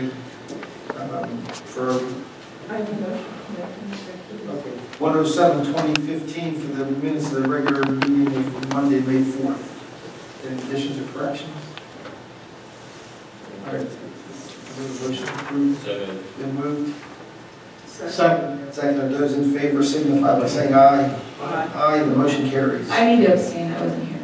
For I have a motion. okay, 107/2015 for the minutes of the regular meeting of Monday, May 4th. Any additions or corrections? All right. Motion approved. Been moved. Second. Those in favor signify by saying aye. Aye. The motion carries. I need to abstain. I wasn't here.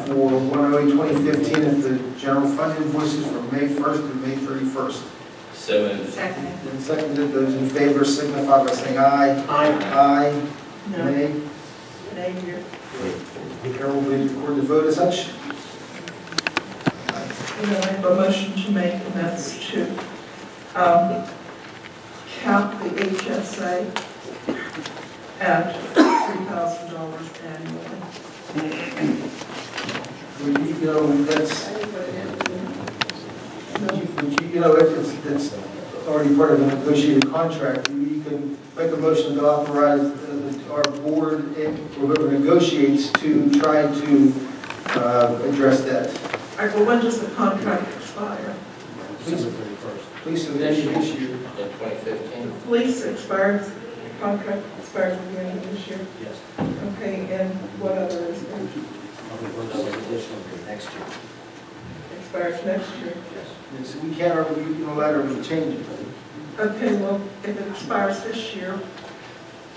For 108/2015 at the general fund invoices from May 1st to May 31st. So moved. Second. And seconded. Those in favor signify by saying aye. Aye. No. Nay. Nay here. Carol, will you record the vote as such? I have a motion to make, and that's to cap the HSA at $3,000 annually. You know, that's, it's already part of the negotiated contract. You can make a motion to authorize our board and whoever negotiates to try to address that. All right, well, when does the contract expire? Please, so this year. In 2015. The police expires, contract expires at the end of this year? Yes. Okay, and what other is there? Additional next year. Expires next year? Yes. So we can't unilaterally change it. Okay, well, if it expires this year,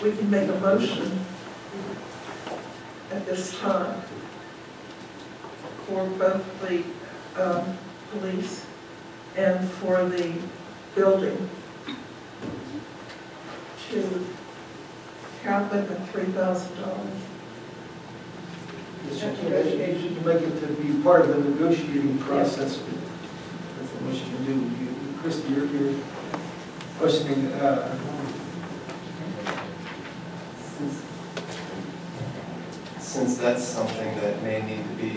we can make a motion at this time for both the police and for the building to cap it at $3,000. You can make it to be part of the negotiating process. That's what you can do. Christy, you're questioning. Since that's something that may need to be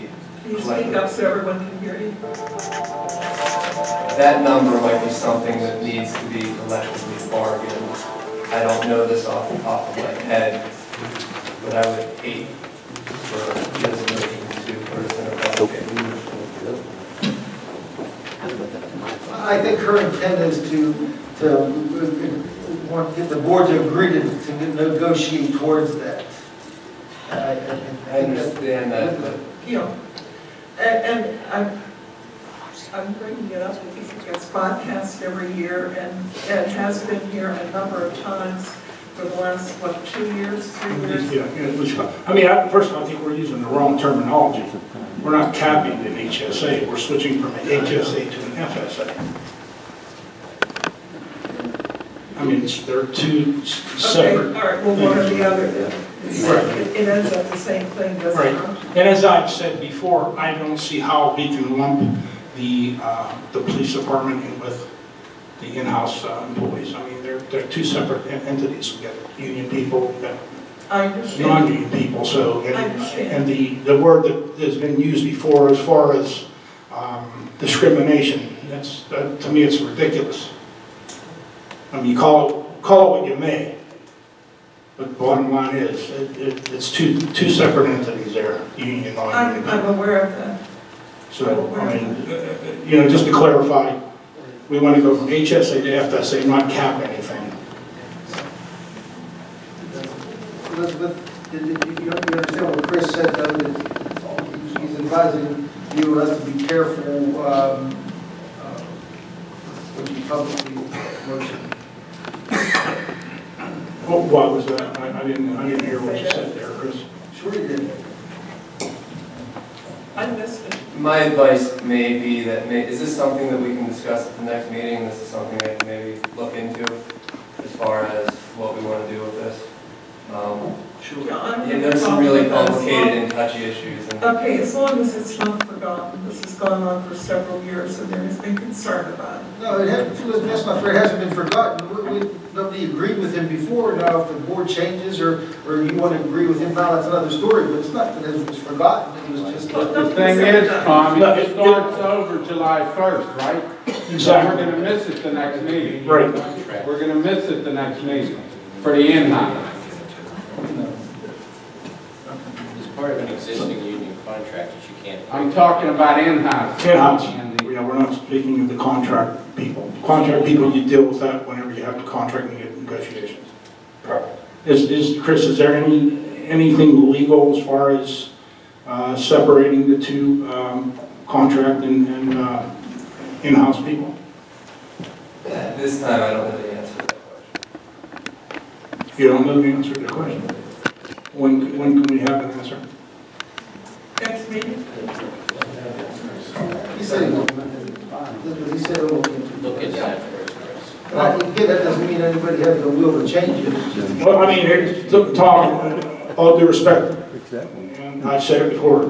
Can you speak up so everyone can hear you? that number might be something that needs to be collectively bargained. I don't know this off the top of my head, but I would hate for this motion to person about it. I think her intent is to want get the board to agree to negotiate towards that. I understand that, but Yeah. And I'm bringing it up because it gets broadcast every year and it has been here a number of times for the last, what, 2 years, 3 years? First of all, I think we're using the wrong terminology. We're not capping an HSA. We're switching from an HSA to an FSA. They're two separate. Okay, all right, well, one or the other then. Right. It ends up the same thing, doesn't it? Right. And as I've said before, I don't see how we can lump the police department in with the in-house employees. They're two separate entities. We've got union people, we've got non-union people. So, and the word that has been used before as far as discrimination, to me it's ridiculous. You call it what you may. But the bottom line is, it's two separate entities there, union and non-union. I'm aware of that. So, just to clarify, we want to go from HSA to FSA, not cap anything. Elizabeth, did you understand what Chris said, though, that he's advising you us to be careful when you publicly motion? What was that? I didn't hear what you said there, Chris. Sure you did. I missed it. my advice may be that, is this something that we can discuss at the next meeting? This is something that can maybe look into as far as what we want to do with this. Sure. There's some really complicated and touchy issues. Okay, as long as it's not forgotten, this has gone on for several years and there has been concern about it. No, that's not fair. It hasn't been forgotten. Nobody agreed with him before. Now, if the board changes or you want to agree with him now, that's another story. But it's not that it was forgotten. It was just. The thing is, Tommy, it starts over July 1st, right? Exactly. So we're going to miss it the next meeting. Right. We're going to miss it the next meeting for the in-house. It's part of an existing union contract that you can't. I'm talking about in-house. In-house. And the we're not speaking of the contract people. Contract people, you deal with that whenever you have the contract negotiations. Chris, is there anything legal as far as separating the two contract and in-house people? At this time, I don't know the answer to that question. You don't know the answer to the question. When can we have an answer? Next meeting? He said he won't. He said he won't. Look at that first, Chris. Again, that doesn't mean anybody has the will to change it. It's just- Well, I mean, Tom, all due respect, and I've said it before,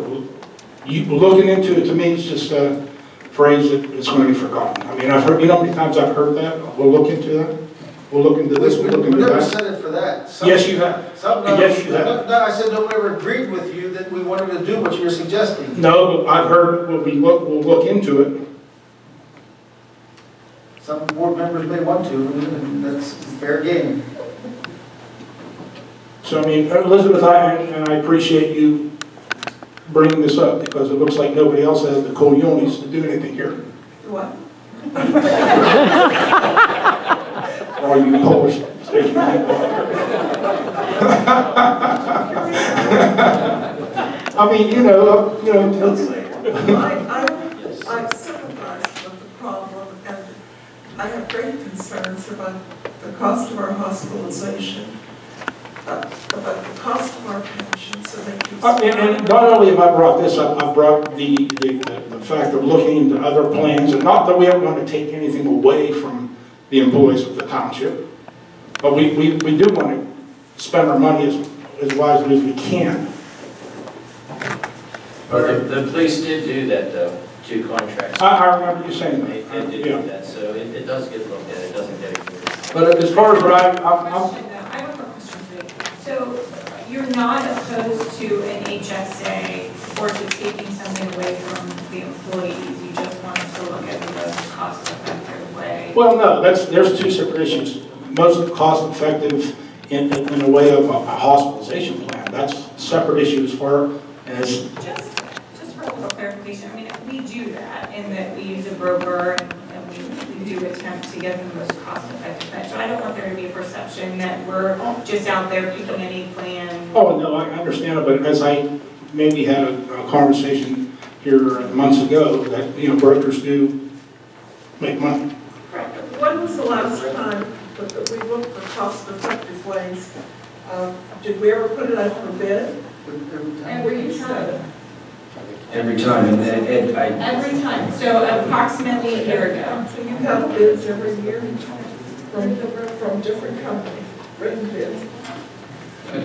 you looking into it, to me, it's just a phrase that it's going to be forgotten. I mean, I've heard, you know how many times I've heard that? We'll look into that. We'll look into this, we'll look We into never that. said it for that. Yes, you have. Yes, you have. No, I said no one ever agreed with you that we wanted to do what you were suggesting. No, but I've heard, we'll look into it. Some board members may want to, and that's fair game. So, I mean, Elizabeth, and I appreciate you bringing this up, because it looks like nobody else has the cojones to do anything here. What? Or you Polish station people. I mean, I sympathize with the problem, and I have great concerns about the cost of our hospitalization, about the cost of our pensions, and and not only have I brought this up, I've brought the fact of looking into other plans, and not that we are going to take anything away from the employees of the township, but we do want to spend our money as wisely as we can. Well, the police did do that, though, 2 contracts. I remember you saying They that. did do that, so it does get looked at, it doesn't get ignored. But as far as what Question, though. I have a question for you. So you're not opposed to an HSA or to taking something away from the employees? You just want us to look at the most cost-effective way? well, no, there's 2 separate issues. Most cost-effective in a way of a hospitalization plan. That's a separate issue as far as. Just for a little clarification, I mean, we do that in that we use a broker and we do attempt to get the most cost-effective plan. So I don't want there to be a perception that we're just out there picking any plan. Oh, no, I understand it, but as I maybe had a conversation here months ago, that, brokers do make money. when was the last time that we looked for cost-effective ways? Did we ever put it out for bid? Every time. Every time, and Every time, so approximately a year ago. So you have bids every year from different companies, written bids?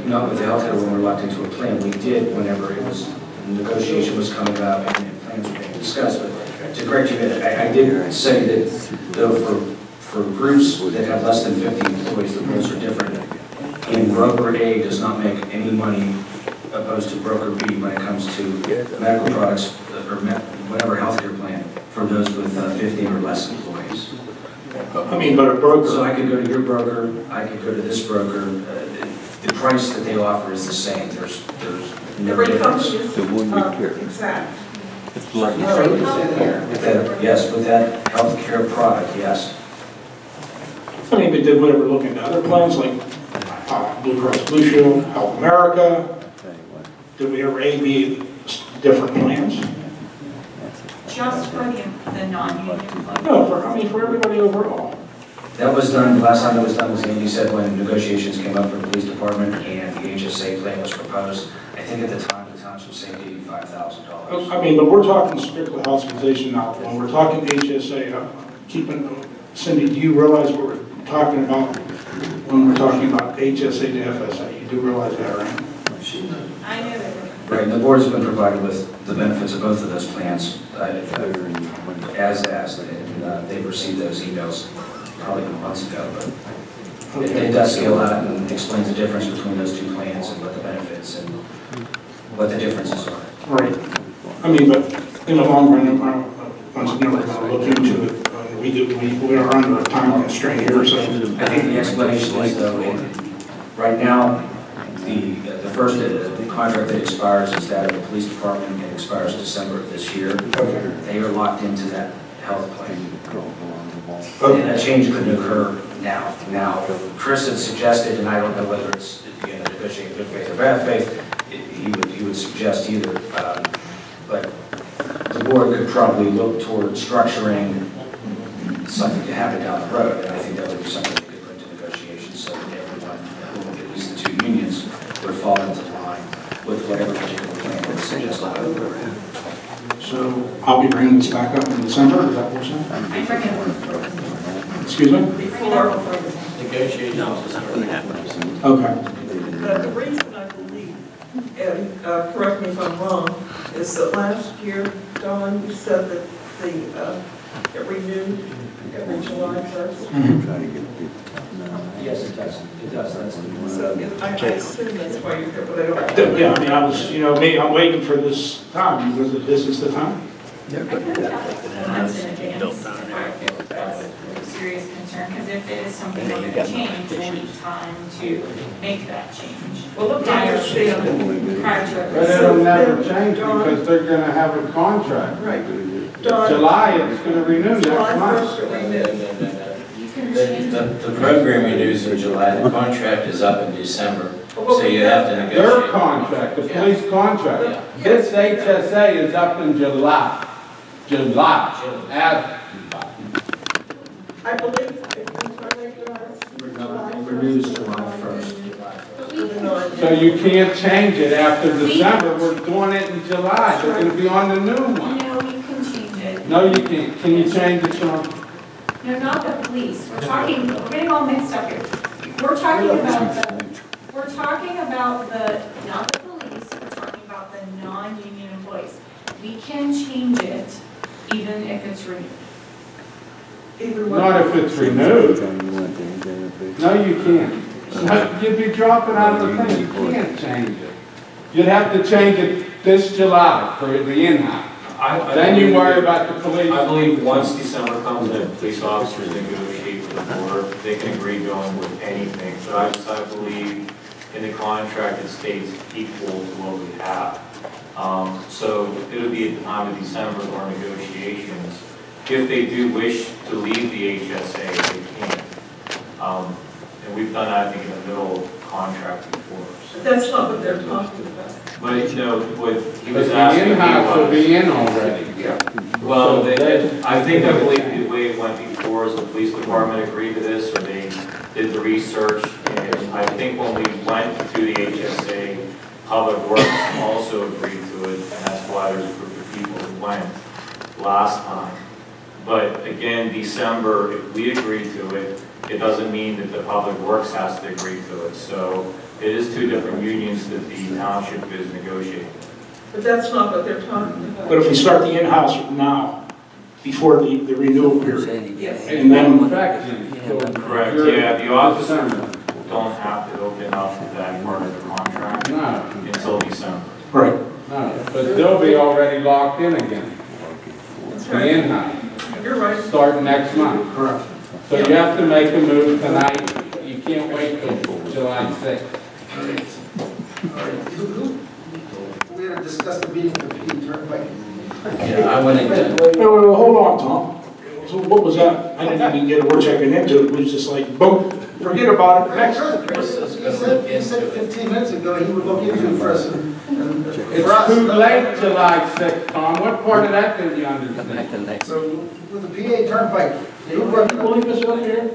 not with the healthcare when we're locked into a plan. We did whenever it was, negotiation was coming up and plans were being discussed. But to correct you, I did say that though for groups that have less than 50 employees, the rules are different. And broker A does not make any money opposed to broker B when it comes to medical products or whatever healthcare plan for those with 50 or less employees. I mean, but a broker. So I could go to your broker, I could go to this broker. The price that they offer is the same. There's no Every difference. company is exact. With that, yes, with that healthcare product, yes. I mean, they did whatever look into other plans like Blue Cross Blue Shield, Help America. Did we ever A/B different plans? Just for the non-union employees? No, for everybody overall. That was done, the last time that was done was, Andy said, when negotiations came up for the police department and the HSA plan was proposed. I think at the time the township saved $85,000. I mean, but we're talking strictly hospitalization now. When we're talking HSA, Cindy, do you realize what we're talking about when we're talking about HSA to FSA? You do realize that, right? I know that. Right, the board has been provided with the benefits of both of those plans and they've received those emails probably months ago, but it does scale out and explains the difference between those two plans and what the benefits and what the differences are. Right. I mean, but in the long run, once again, we're going to look into it. We are under a time constraint here, so. I think the explanation is, though, right now, the first contract that expires is that of the police department. It expires December of this year. Okay. They are locked into that health plan. And a change couldn't occur now. Now, Chris had suggested, and I don't know whether it's negotiating good faith or bad faith, he would suggest either, but the board could probably look toward structuring something to happen down the road, and I think that would be something we could put into negotiations so that everyone, at least the two unions, would fall into line with whatever particular plan was suggested. So I'll be bringing this back up in December, is that what you're saying? I forget. Excuse me? Before, Negotiations. Okay. but the reason I believe, and correct me if I'm wrong, is that last year, Don, you said that it renewed every July 1st. Yes, it does. It does. That's the So I assume that's why you're here, but I don't. Yeah, I mean, I was, maybe I'm waiting for this time, because this is the time. I can tell months in advance if that's a serious concern, because if it is something we're going to change, we'll need time to make that change. Well, look, I understand. Prior to But it. it'll never change because they're gonna have a contract. Right. Don, July, it's gonna renew July next month. 1st, it renewed. You can change it. The program renews in July, the contract is up in December, so you have to negotiate. Their contract, the police contract. This HSA is up in July. July. I believe, It renews July 1st. So you can't change it after December. We're doing it in July. They're gonna be on the new one. No, you can change it. No, you can't. Can you change it, Sean? No, not the police. We're getting all mixed up here. We're talking about not the police, we're talking about the non-union employees. We can change it even if it's renewed. Not if it's renewed. No, you can't. No, you'd be dropping out of the thing. You can't change it. You'd have to change it this July for the in-house. Then you worry about the police. I believe once December comes and police officers negotiate with the board, they can agree going with anything. But I believe in the contract it states equal to what we have. So it'll be at the time of December of our negotiations. If they do wish to leave the HSA, they can. And we've done that, I think, in the middle of contract before. That's not what they're talking about. But, what he But was the asking me in-house will was, be in already. well, So I believe the way it went before is the police department agreed to this, or they did the research, and I think when we went to the HSA, Public Works also agreed to it, and that's why there's a group of people who went last time. But again, December, if we agree to it, it doesn't mean that the Public Works has to agree to it. So it is two different unions that the township is negotiating. But that's not what they're talking about. But if we start the in-house now, before the renewal period, Yes. and then Correct, yeah, the officers don't have to open up that part of the contract No, until December. right. no, but they'll be already locked in again. That's The right. in-house, You're right. starting next month. Correct. So you have to make a move tonight. You can't wait till July 6th. We had to discuss the meeting with the Turnpike. Yeah, I went into, Wait, hold on, Tom. So what was that? I didn't even get a word checking into it. It was just like, boom, forget about it. Next. He said 15 minutes ago he would look into it for us. And It's for us, too late July 6th, Tom. What part of that did you understand? So with the PA Turnpike, you work. Believe this up here?